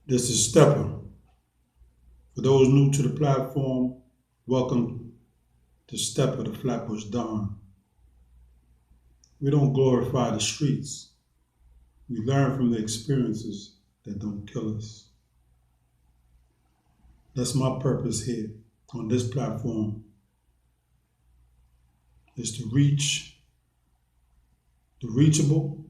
This is Steppa. For those new to the platform, welcome to Steppa, the Flatbush Don. We don't glorify the streets. We learn from the experiences that don't kill us. That's my purpose here on this platform, is to reach the reachable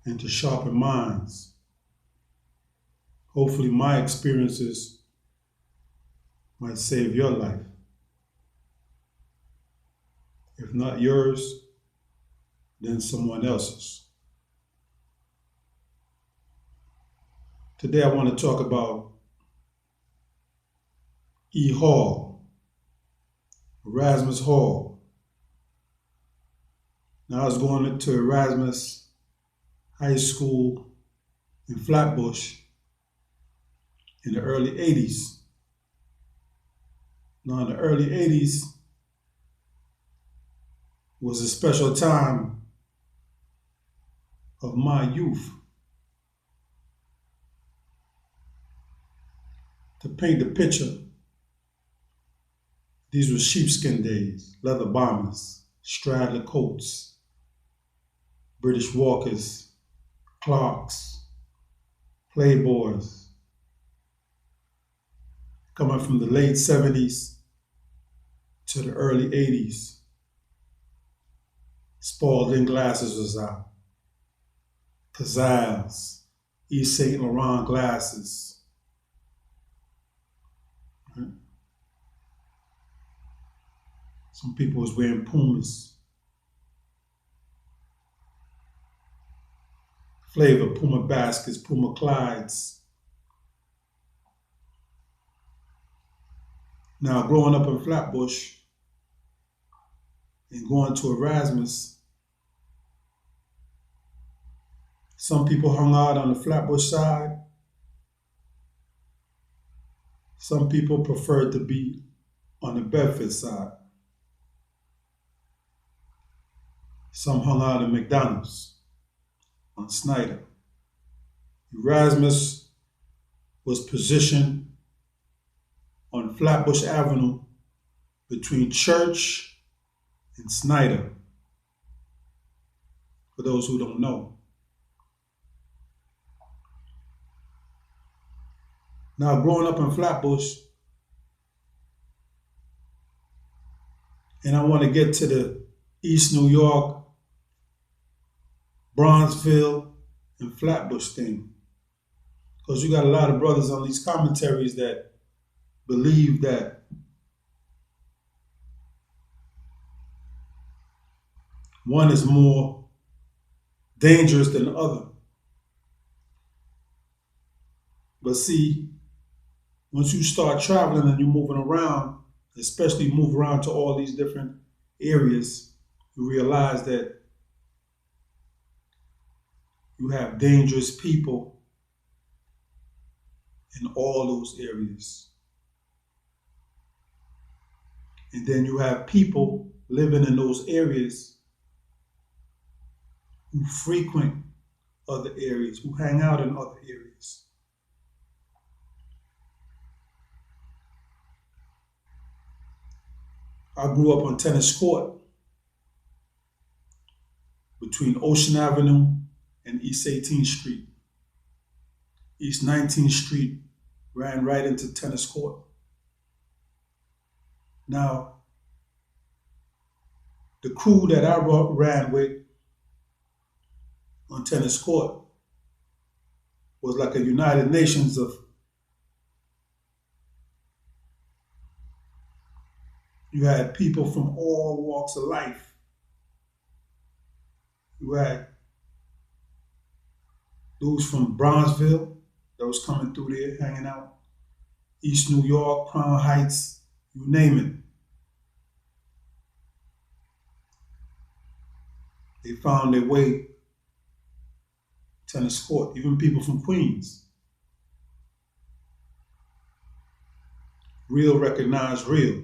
and to sharpen minds. Hopefully my experiences might save your life. If not yours, then someone else's. Today I want to talk about Hall, Erasmus Hall. Now I was going to Erasmus High School in Flatbush in the early 80s. Now in the early 80s was a special time of my youth. To paint the picture, these were sheepskin days, leather bombers, straddler coats, British Walkers, Clarks, Playboys, coming from the late 70s to the early 80s. Spalding glasses was out, Cazals, East St. Laurent glasses. Right? Some people was wearing Pumas. Flavor, Puma baskets, Puma Clydes. Now, growing up in Flatbush and going to Erasmus, some people hung out on the Flatbush side. Some people preferred to be on the Bedford side. Some hung out in McDonald's on Snyder. Erasmus was positioned on Flatbush Avenue between Church and Snyder, for those who don't know. Now, growing up in Flatbush, and I want to get to the East New York, Bronzeville, and Flatbush thing, because you got a lot of brothers on these commentaries that believe that one is more dangerous than the other. But see, once you start traveling and you're moving around, especially move around to all these different areas, you realize that you have dangerous people in all those areas. And then you have people living in those areas who frequent other areas, who hang out in other areas. I grew up on Tennis Court between Ocean Avenue and East 18th Street. East 19th Street ran right into Tennis Court. Now, the crew that I ran with on Tennis Court was like a United Nations of, you had people from all walks of life. You had dudes from Bronzeville that was coming through there, hanging out. East New York, Crown Heights, you name it. They found their way to Tennis Court, even people from Queens. Real recognized real.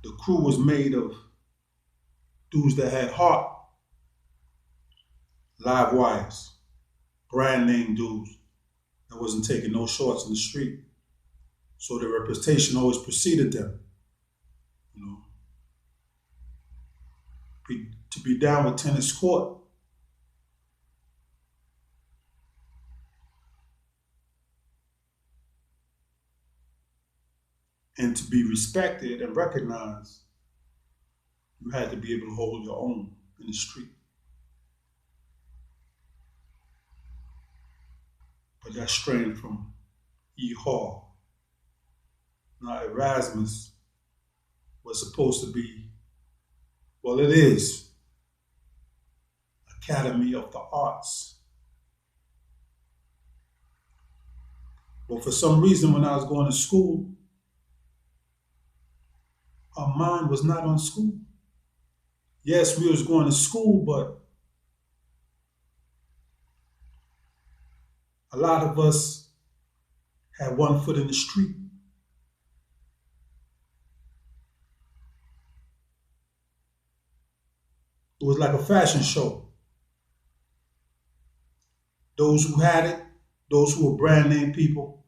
The crew was made of Dudes that had heart, live wires, brand name dudes that wasn't taking no shorts in the street. So their reputation always preceded them. You know, to be down with tennis court and to be respected and recognized, you had to be able to hold your own in the street. But that strained from E. Hall. Now Erasmus was supposed to be, well, it is Academy of the Arts. But for some reason, when I was going to school, our mind was not on school. Yes, we was going to school, but a lot of us had one foot in the street. It was like a fashion show. Those who had it, those who were brand name people,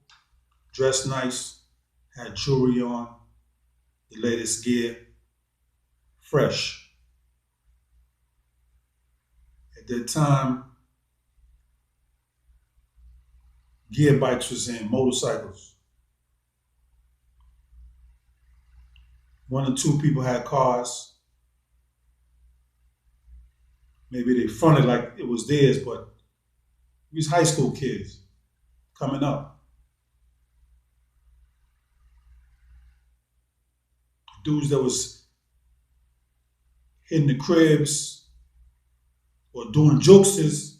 dressed nice, had jewelry on, the latest gear, fresh. At that time, gear bikes was in, motorcycles. One or two people had cars. Maybe they fronted like it was theirs, but we was high school kids coming up. Dudes that was hitting the cribs or doing jokesters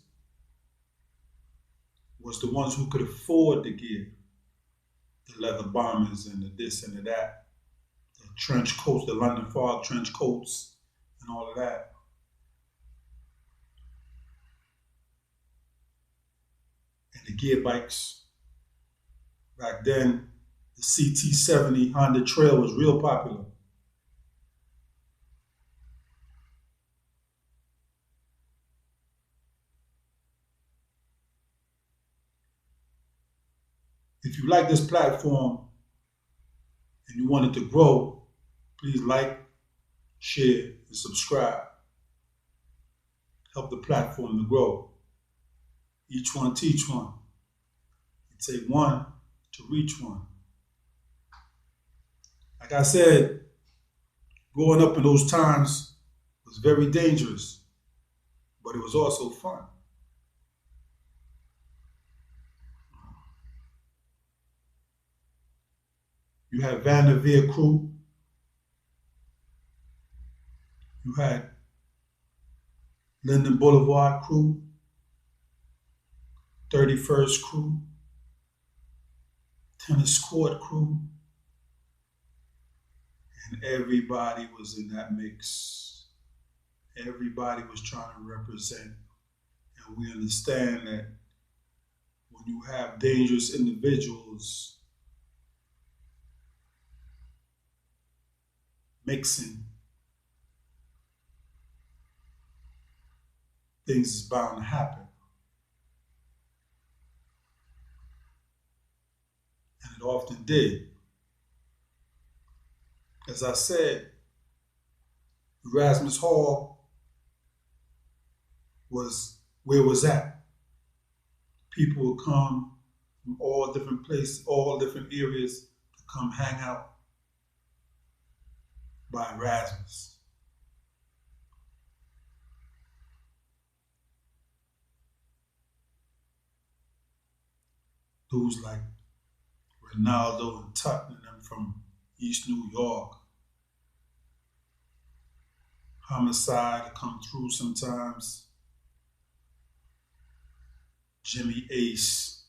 was the ones who could afford the gear. The leather bombers and the this and the that. The trench coats, the London Fog trench coats and all of that. And the gear bikes. Back then, the CT70 Honda Trail was real popular. If you like this platform and you want it to grow, please like, share, and subscribe. Help the platform to grow. Each one teach one. It take one to reach one. Like I said, growing up in those times was very dangerous, but it was also fun. You had Vanity crew, you had Linden Boulevard crew, 31st crew, tennis court crew, and everybody was in that mix. Everybody was trying to represent. And we understand that when you have dangerous individuals mixing, things is bound to happen. And it often did. As I said, Erasmus Hall was where it was at. People would come from all different places, all different areas to come hang out by Erasmus. Dudes like Ronaldo and Tutton and them from East New York. Homicide to come through sometimes. Jimmy Ace.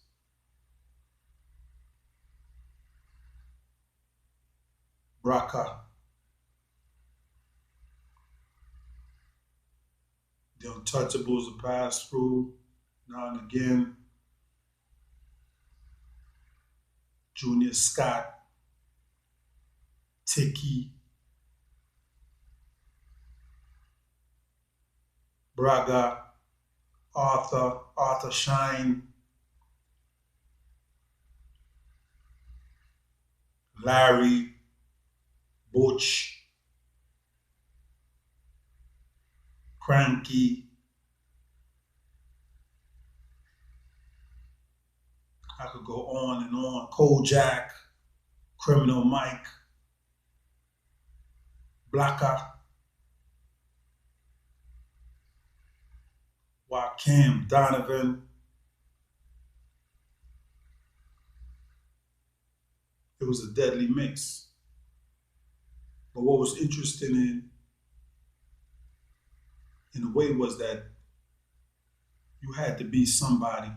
Braca. The Untouchables will pass through now and again. Junior Scott. Tiki. Braga, Arthur Shine, Larry, Butch, Cranky. I could go on and on. Kojak, Criminal Mike, Blacker, Joaquin, Donovan. It was a deadly mix. But what was interesting in a way was that you had to be somebody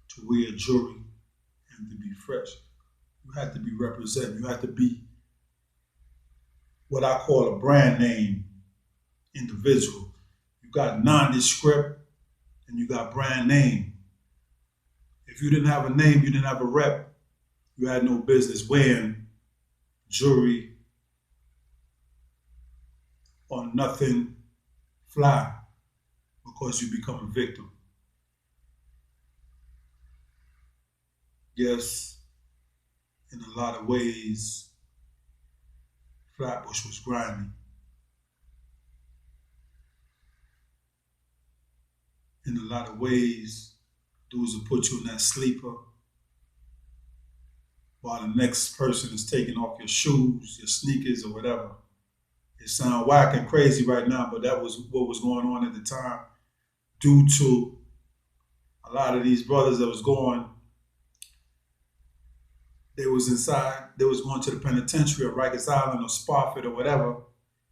to wear a jury and to be fresh. You had to be represented. You had to be what I call a brand name individual. You got nondescript and you got brand name. If you didn't have a name, you didn't have a rep, you had no business wearing jewelry or nothing fly because you become a victim. Yes, in a lot of ways, Flatbush was grimy. In a lot of ways, dudes will put you in that sleeper while the next person is taking off your shoes, your sneakers, or whatever. It sounds whack and crazy right now, but that was what was going on at the time due to a lot of these brothers that was going, they was inside, they was going to the penitentiary or Rikers Island or Spofford or whatever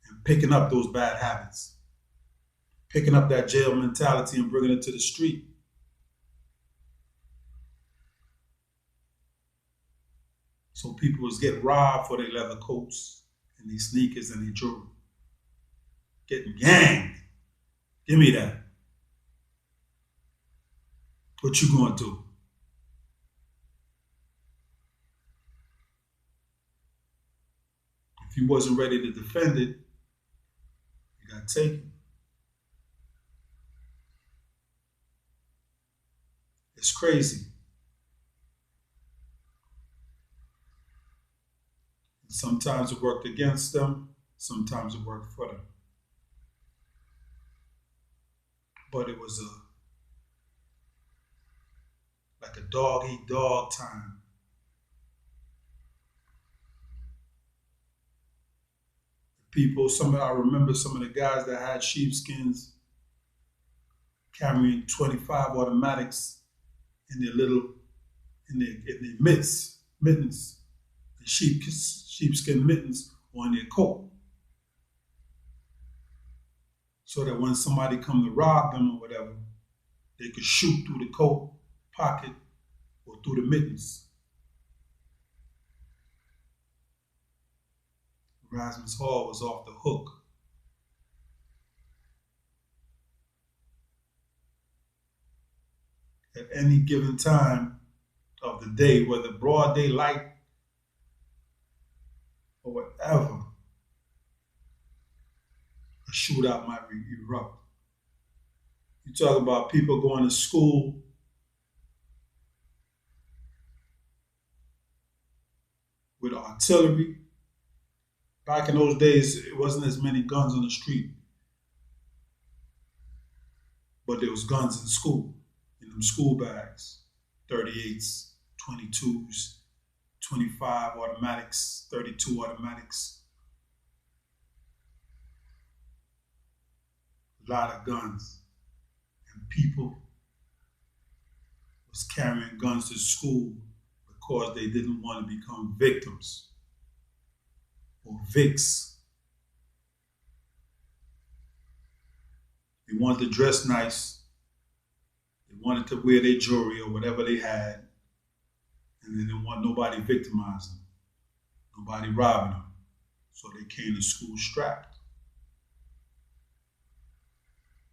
and picking up those bad habits, picking up that jail mentality and bringing it to the street. So people was getting robbed for their leather coats and their sneakers and their jewelry. Getting ganged. Give me that. What you gonna do? If you wasn't ready to defend it, you got taken. It's crazy. Sometimes it worked against them, sometimes it worked for them. But it was like a dog eat dog time. People, I remember some of the guys that had sheepskins carrying 25 automatics in their mittens, the sheepskin mittens on their coat. So that when somebody come to rob them or whatever, they could shoot through the coat pocket or through the mittens. Erasmus Hall was off the hook. At any given time of the day, whether broad daylight or whatever, a shootout might erupt. You talk about people going to school with artillery. Back in those days, it wasn't as many guns on the street, but there was guns in school, in them school bags, 38s, 22s, 25 automatics, 32 automatics. A lot of guns. And people was carrying guns to school because they didn't want to become victims or VICs. They wanted to dress nice. They wanted to wear their jewelry or whatever they had. And they didn't want nobody victimizing them, nobody robbing them. So they came to school strapped.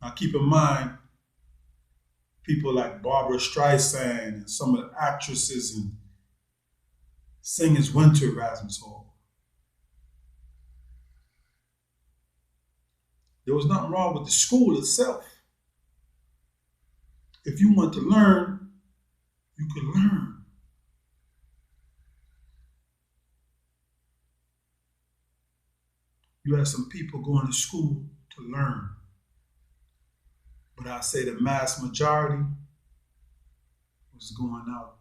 Now keep in mind, people like Barbara Streisand and some of the actresses and singers went to Erasmus Hall. There was nothing wrong with the school itself. If you want to learn, you could learn. You had some people going to school to learn. But I say the mass majority was going out.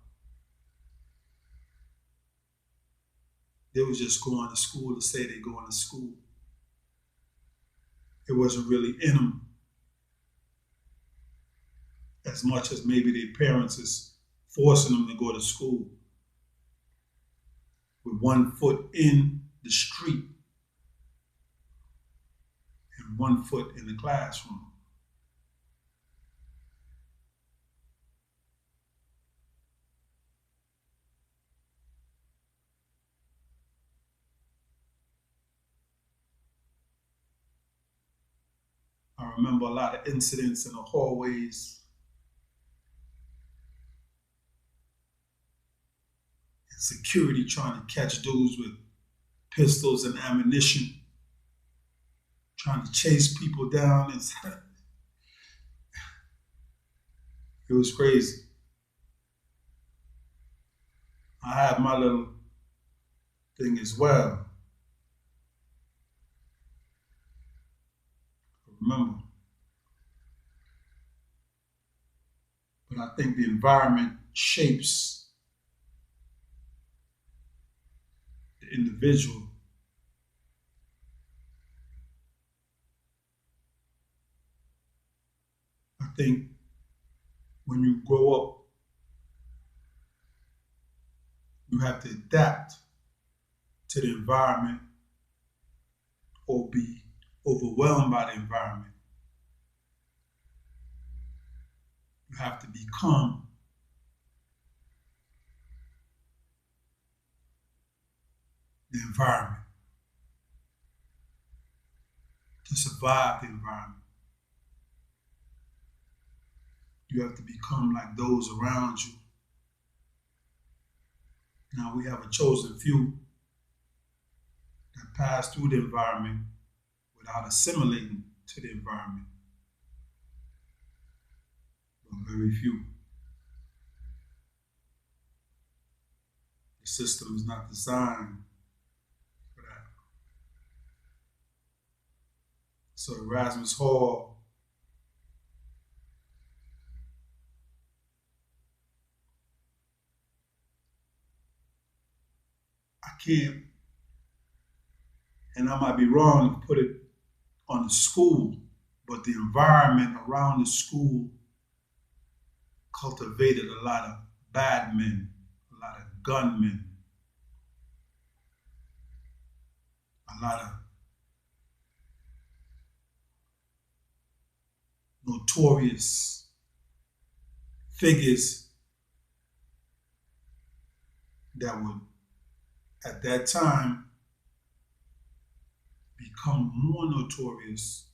They was just going to school to say they're going to school. It wasn't really in them as much as maybe their parents is forcing them to go to school with one foot in the street and one foot in the classroom. I remember a lot of incidents in the hallways and security trying to catch dudes with pistols and ammunition, trying to chase people down. It was crazy. I had my little thing as well. Remember. But I think the environment shapes the individual. I think when you grow up, you have to adapt to the environment or be overwhelmed by the environment. You have to become the environment to survive the environment. You have to become like those around you. Now we have a chosen few that pass through the environment without assimilating to the environment. But very few. The system is not designed for that. So Erasmus Hall I can't, and I might be wrong to put it on the school, but the environment around the school cultivated a lot of bad men, a lot of gunmen, a lot of notorious figures that would, at that time, become more notorious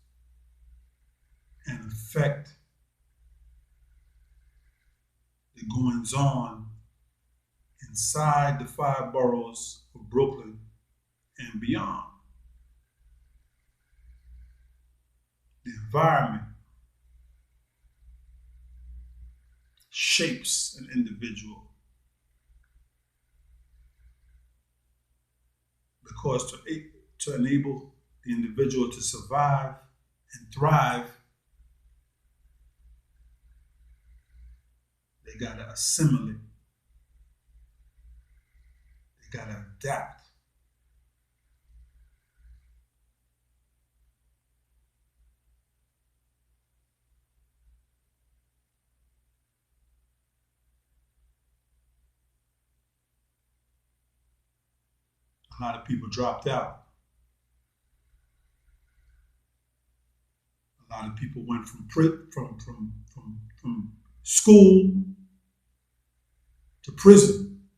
and affect the goings on inside the 5 boroughs of Brooklyn and beyond. The environment shapes an individual because to enable the individual to survive and thrive, they gotta assimilate. They gotta adapt. A lot of people dropped out. A lot of people went from school to prison.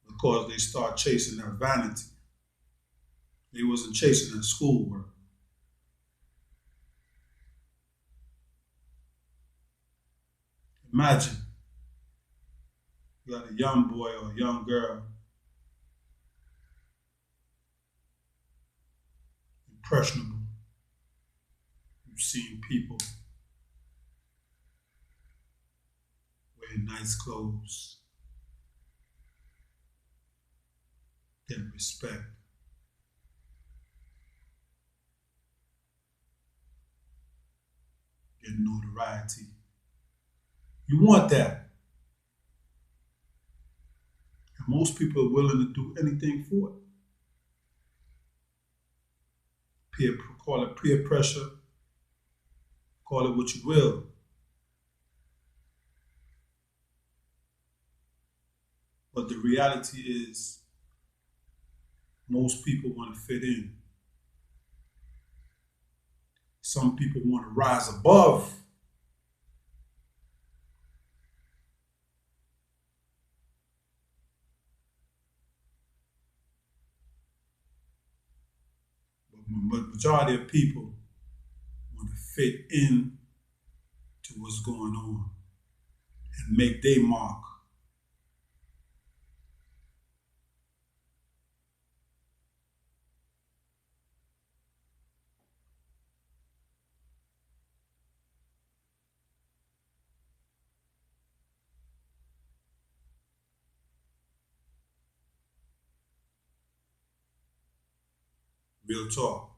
Because they start chasing their vanity. They wasn't chasing their schoolwork. Imagine you got a young boy or a young girl impressionable. You've seen people wearing nice clothes, getting respect. Getting notoriety. You want that. And most people are willing to do anything for it. Call it peer pressure, call it what you will. But the reality is, most people want to fit in. Some people want to rise above. But the majority of people want to fit in to what's going on and make their mark. Real talk.